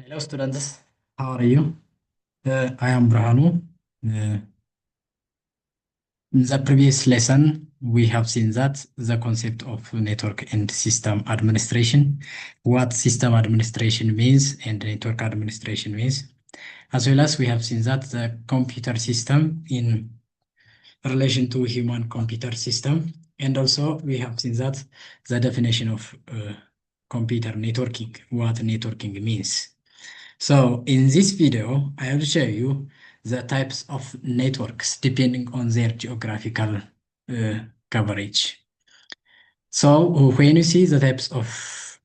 Hello, students. How are you? I am Brahanu. In the previous lesson, we have seen that the concept of network and system administration, what system administration means and network administration means, as well as we have seen that the computer system in relation to human computer system, and also we have seen that the definition of computer networking, what networking means. So in this video, I will show you the types of networks depending on their geographical coverage. So when you see the types of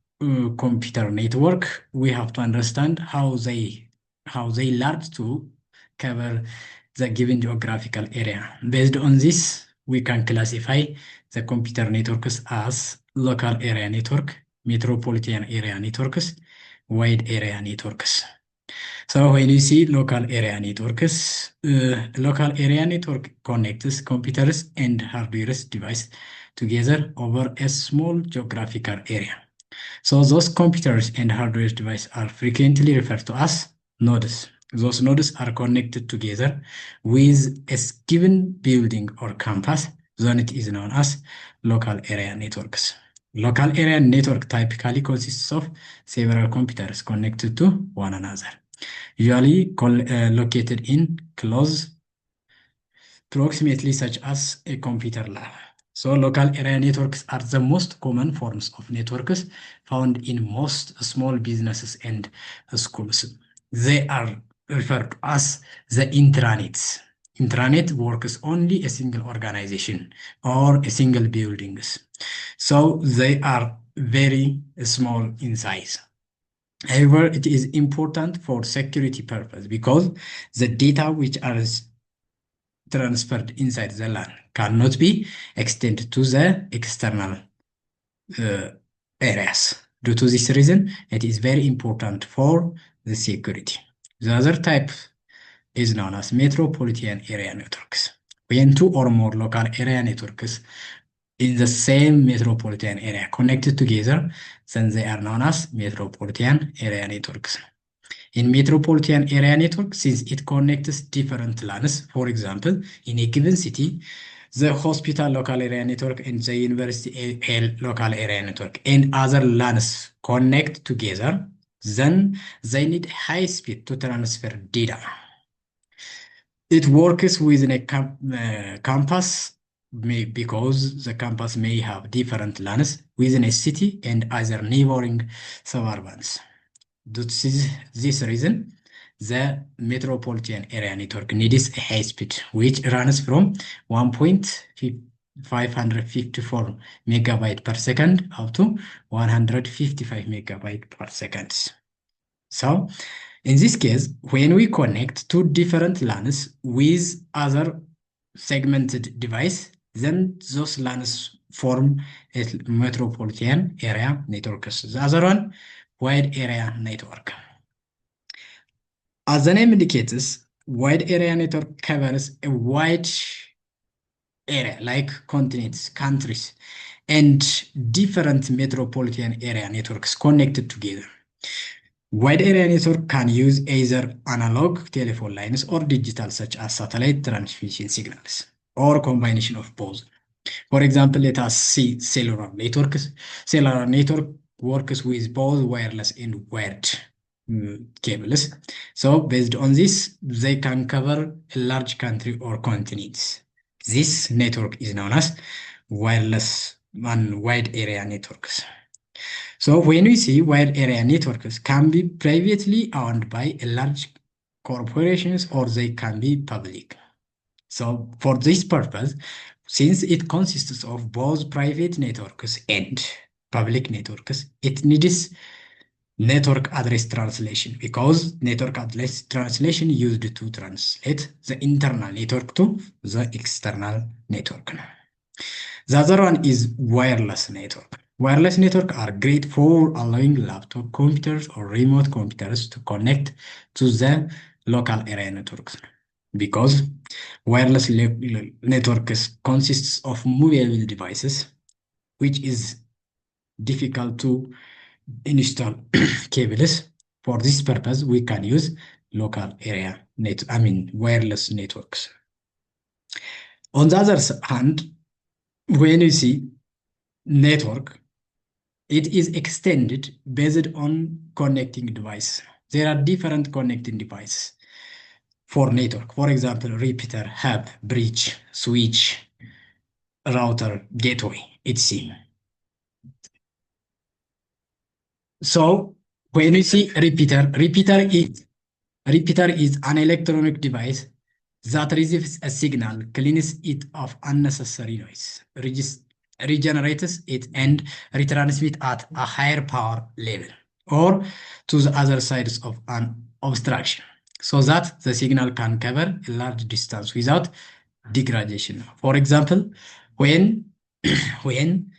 computer network, we have to understand how they learn to cover the given geographical area. Based on this, we can classify the computer networks as local area network, metropolitan area networks, wide area networks. So when you see local area networks, local area network connects computers and hardware devices together over a small geographical area. So those computers and hardware devices are frequently referred to as nodes. Those nodes are connected together with a given building or campus. Then it is known as local area networks. Local area network typically consists of several computers connected to one another, usually located in close proximity, such as a computer lab. So local area networks are the most common forms of networks found in most small businesses and schools. They are referred to as the intranets. Intranet works only a single organization or a single buildings. So they are very small in size. However, it is important for security purpose because the data which are transferred inside the LAN cannot be extended to the external areas. Due to this reason, it is very important for the security. The other type is known as metropolitan area networks. When two or more local area networks in the same metropolitan area connected together, then they are known as metropolitan area networks. In metropolitan area network, since it connects different LANs, for example, in a given city, the hospital local area network and the university local area network and other LANs connect together, then they need high speed to transfer data. It works within a campus because the campus may have different LANs within a city and other neighboring suburbs. Due to this reason, the metropolitan area network needs a high speed, which runs from 1.554 megabyte per second up to 155 megabyte per second. So, in this case, when we connect two different LANs with other segmented device, then those LANs form a metropolitan area network. The other one, wide area network. As the name indicates, wide area network covers a wide area like continents, countries, and different metropolitan area networks connected together. Wide area network can use either analog telephone lines or digital, such as satellite transmission signals, or combination of both. For example, let us see cellular networks. Cellular network works with both wireless and wired cables. So based on this, they can cover a large country or continents. This network is known as wireless and wide area networks. So when we see wide area networks can be privately owned by a large corporations or they can be public. So for this purpose, since it consists of both private networks and public networks, it needs network address translation because network address translation used to translate the internal network to the external network. The other one is wireless network. Wireless network are great for allowing laptop computers or remote computers to connect to the local area networks because wireless networks consists of movable devices, which is difficult to install cables. For this purpose, we can use local area wireless networks. On the other hand, when you see network, it is extended based on connecting device. There are different connecting devices for network. For example, repeater, hub, bridge, switch, router, gateway, etc. So when we see repeater is an electronic device that receives a signal, cleans it of unnecessary noise, regenerates it, and retransmits at a higher power level or to the other sides of an obstruction, so that the signal can cover a large distance without degradation. For example, when when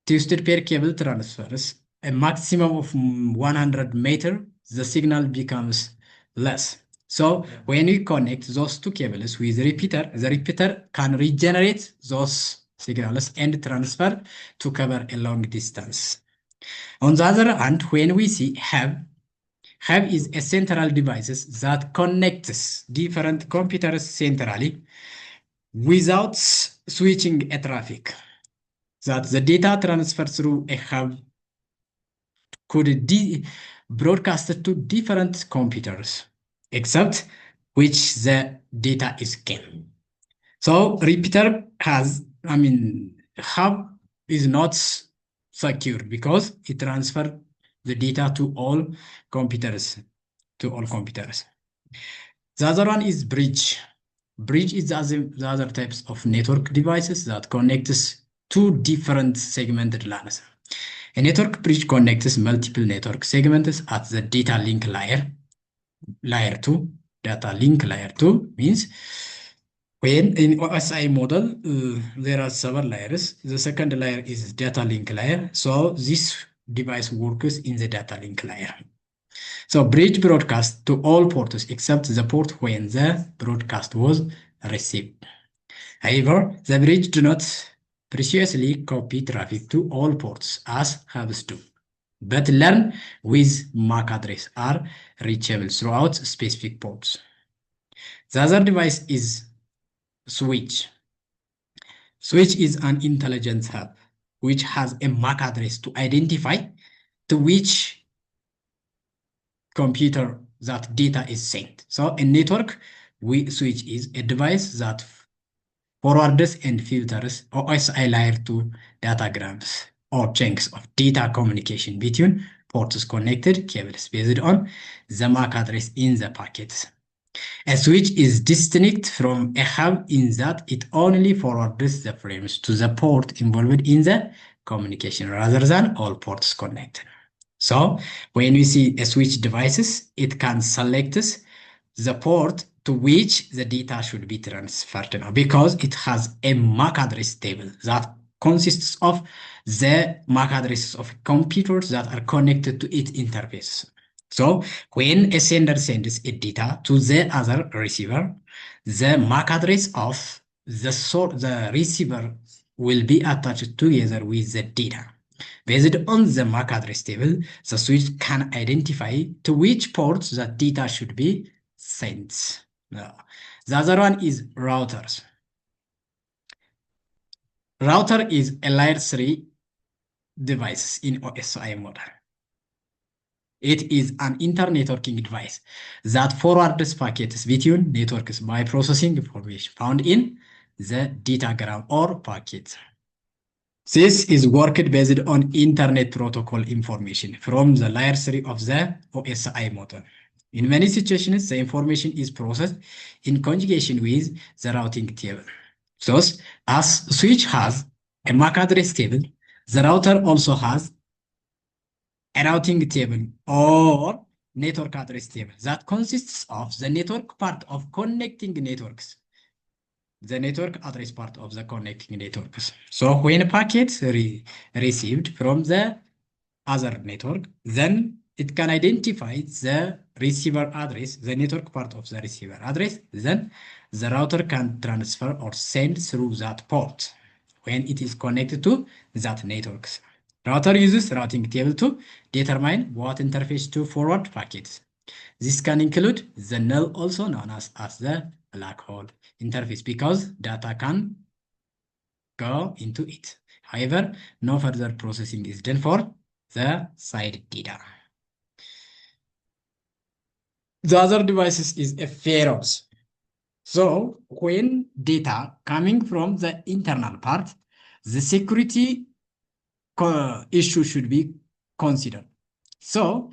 twisted pair cable transfers a maximum of 100 meter, the signal becomes less. So when we connect those two cables with the repeater can regenerate those signals and transfer to cover a long distance. On the other hand, when we see hub is a central device that connects different computers centrally without switching a traffic. That the data transfer through a hub could be broadcasted to different computers, except which the data is kept. So repeater hub is not secure because it transfers the data to all computers. The other one is bridge. Bridge is the other types of network devices that connects two different segmented LANs. A network bridge connects multiple network segments at the data link layer 2. Data link layer 2 means when in OSI model, there are several layers. The second layer is data link layer. So this device works in the data link layer. So bridge broadcast to all ports except the port when the broadcast was received. However, the bridge do not preciously copy traffic to all ports as hubs do, but learn with MAC address are reachable throughout specific ports. The other device is switch. Switch is an intelligence hub which has a MAC address to identify to which computer that data is sent. So a network switch is a device that forwards and filters OSI layer 2 datagrams or chunks of data communication between ports connected cables based on the MAC address in the packets. A switch is distinct from a hub in that it only forwards the frames to the port involved in the communication rather than all ports connected. So when we see a switch devices, it can select the port to which the data should be transferred now because it has a MAC address table that consists of the MAC addresses of computers that are connected to its interface. So when a sender sends a data to the other receiver, the MAC address of the receiver will be attached together with the data. Based on the MAC address table, the switch can identify to which ports the data should be sent. The other one is routers. Router is a layer 3 device in OSI model. It is an inter-networking device that forwards packets between networks by processing information found in the datagram or packet. This is worked based on Internet Protocol information from the layer 3 of the OSI model. In many situations, the information is processed in conjugation with the routing table. Thus, as switch has a MAC address table, the router also has a routing table or network address table that consists of the network part of connecting networks, the network address part of the connecting networks. So when a packet received from the other network, then it can identify the receiver address, the network part of the receiver address, then the router can transfer or send through that port when it is connected to that network. Router uses routing table to determine what interface to forward packets. This can include the null, also known as the black hole interface, because data can go into it. However, no further processing is done for the side data. The other devices is a ferrules. So when data coming from the internal part, the security issue should be considered. So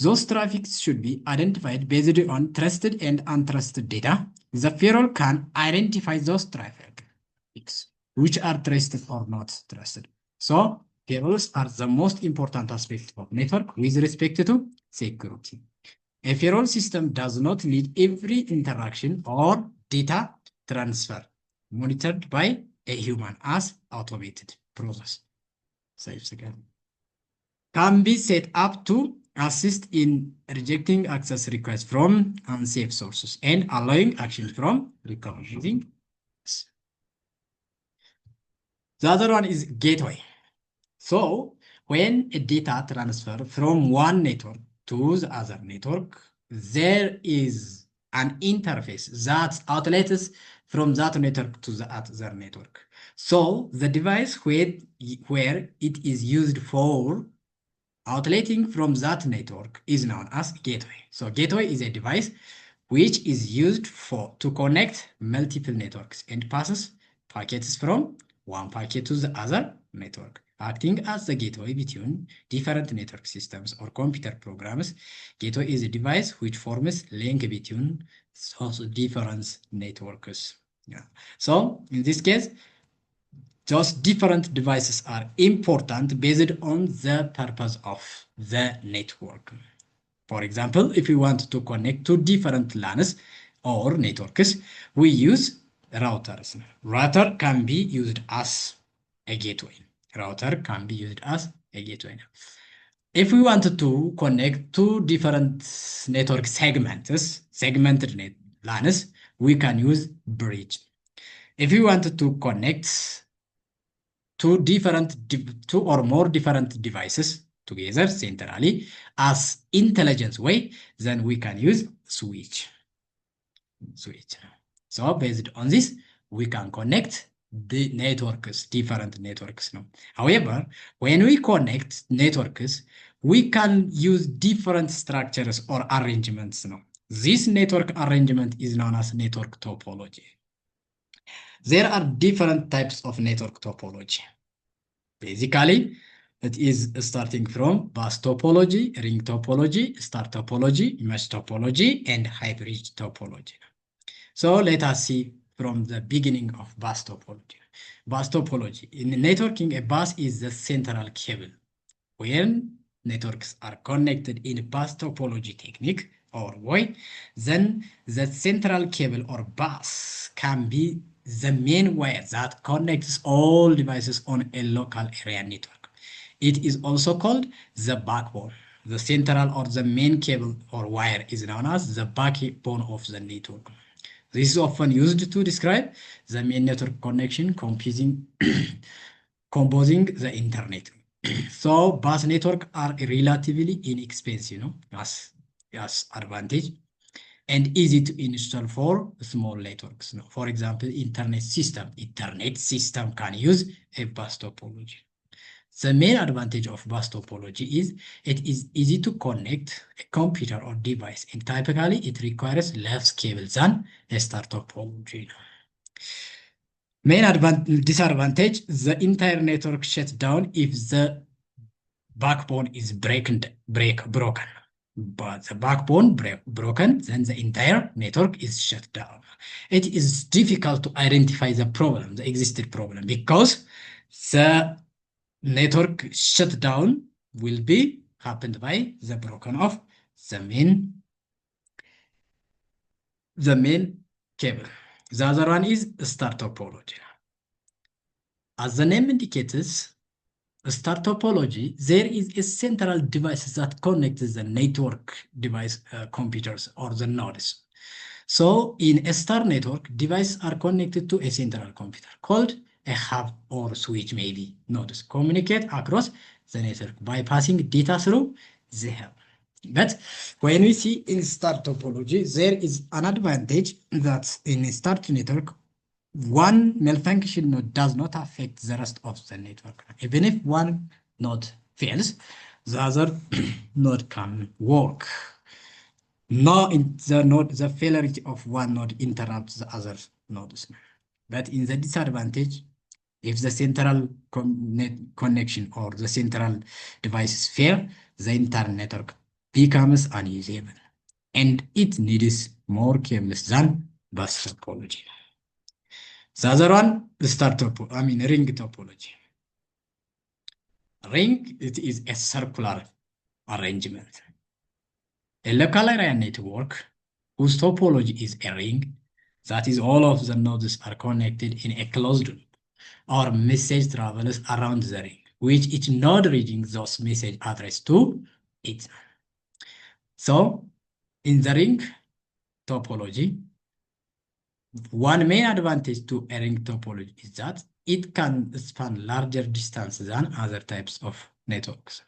those traffics should be identified based on trusted and untrusted data. The ferrule can identify those traffics, which are trusted or not trusted. So ferrules are the most important aspect of network with respect to security. A ferrule system does not need every interaction or data transfer monitored by a human as automated process. Safe again. Can be set up to assist in rejecting access requests from unsafe sources and allowing actions from recognizing. The other one is gateway. So when a data transfer from one network to the other network, there is an interface that outlets from that network to the other network. So the device where it is used for outletting from that network is known as gateway. So gateway is a device which is used to connect multiple networks and passes packets from one packet to the other network, acting as the gateway between different network systems or computer programs. Gateway is a device which forms link between those different networks. Yeah. So in this case, those different devices are important based on the purpose of the network. For example, if we want to connect to different LANs or networks, we use routers. Router can be used as a gateway. Router can be used as a gateway. If we want to connect to different network segmented LANs, we can use bridge. If we want to connect two or more different devices together centrally as intelligence way, then we can use switch. So based on this, we can connect the networks, different networks. No? However, when we connect networks, we can use different structures or arrangements. No? This network arrangement is known as network topology. There are different types of network topology. Basically, it is starting from bus topology, ring topology, star topology, mesh topology, and hybrid topology. So let us see from the beginning of bus topology. Bus topology. In networking, a bus is the central cable. When networks are connected in bus topology technique or way, then the central cable or bus can be the main wire that connects all devices on a local area network. It is also called the backbone. The central or the main cable or wire is known as the backbone of the network. This is often used to describe the main network connection composing the internet. So bus network are relatively inexpensive, as advantage, and easy to install for small networks. For example, internet system can use a bus topology. The main advantage of bus topology is it is easy to connect a computer or device, and typically it requires less cable than a star topology. Main disadvantage, the entire network shuts down if the backbone is broken. But the backbone broken, then the entire network is shut down. It is difficult to identify the existing problem, because the network shutdown will be happened by the broken of the main cable. The other one is star topology. As the name indicates, star topology, there is a central device that connects the network device computers or the nodes. So in a star network, devices are connected to a central computer called a hub or switch, maybe nodes, communicate across the network by passing data through them. But when we see in star topology, there is an advantage that in a star network, one malfunction node does not affect the rest of the network. Even if one node fails, the other node can work. No, the failure of one node interrupts the other nodes. But in the disadvantage, if the central connection or the central devices fail, the entire network becomes unusable, and it needs more cables than bus topology. The other one, ring topology. Ring, it is a circular arrangement. A local area network whose topology is a ring, that is, all of the nodes are connected in a closed loop, or message travels around the ring, which each node reading those message address to it. So, in the ring topology, one main advantage to a ring topology is that it can span larger distances than other types of networks,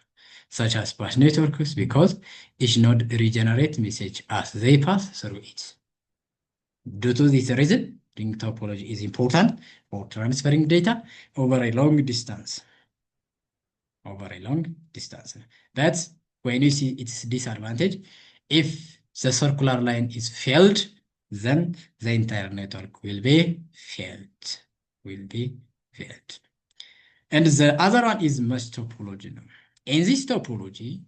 such as bus networks, because each node regenerates message as they pass through it. Due to this reason, ring topology is important for transferring data over a long distance. That's when you see its disadvantage. If the circular line is failed, then the entire network will be failed. And the other one is mesh topology. In this topology,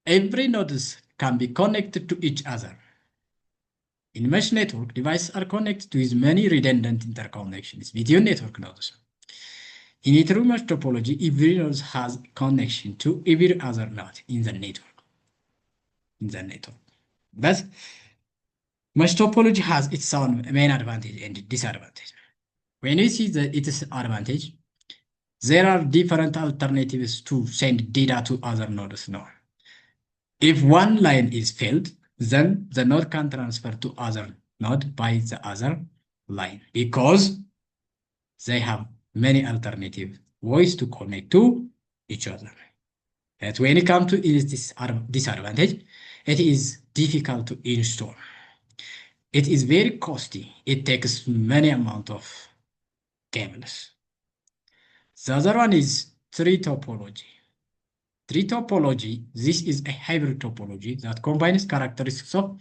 every nodes can be connected to each other. In mesh network, devices are connected to as many redundant interconnections between network nodes. In a true mesh topology, every node has connection to every other node in the network. But mesh topology has its own main advantage and disadvantage. When you see its advantage, there are different alternatives to send data to other nodes now. If one line is failed, then the node can transfer to other node by the other line, because they have many alternative ways to connect to each other. But when it comes to this disadvantage, it is difficult to install. It is very costly. It takes many amount of cables. The other one is tree topology. Tree topology, this is a hybrid topology that combines characteristics of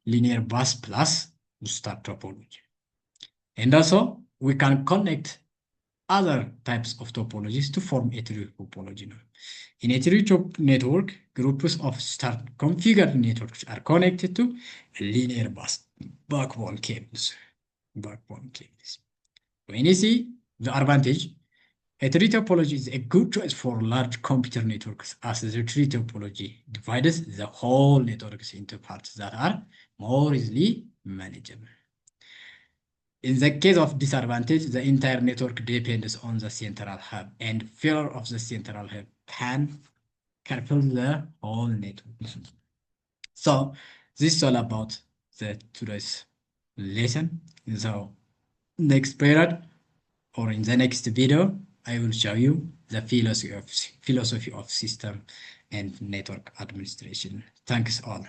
linear bus plus star topology. And also, we can connect other types of topologies to form a tree topology. In a tree network, groups of star configured networks are connected to linear bus backbone cables. When you see the advantage, a tree topology is a good choice for large computer networks, as the tree topology divides the whole networks into parts that are more easily manageable. In the case of disadvantage, the entire network depends on the central hub, and failure of the central hub can cripple the whole network. So this is all about today's lesson. So next period, or in the next video, I will show you the philosophy of system and network administration. Thanks all.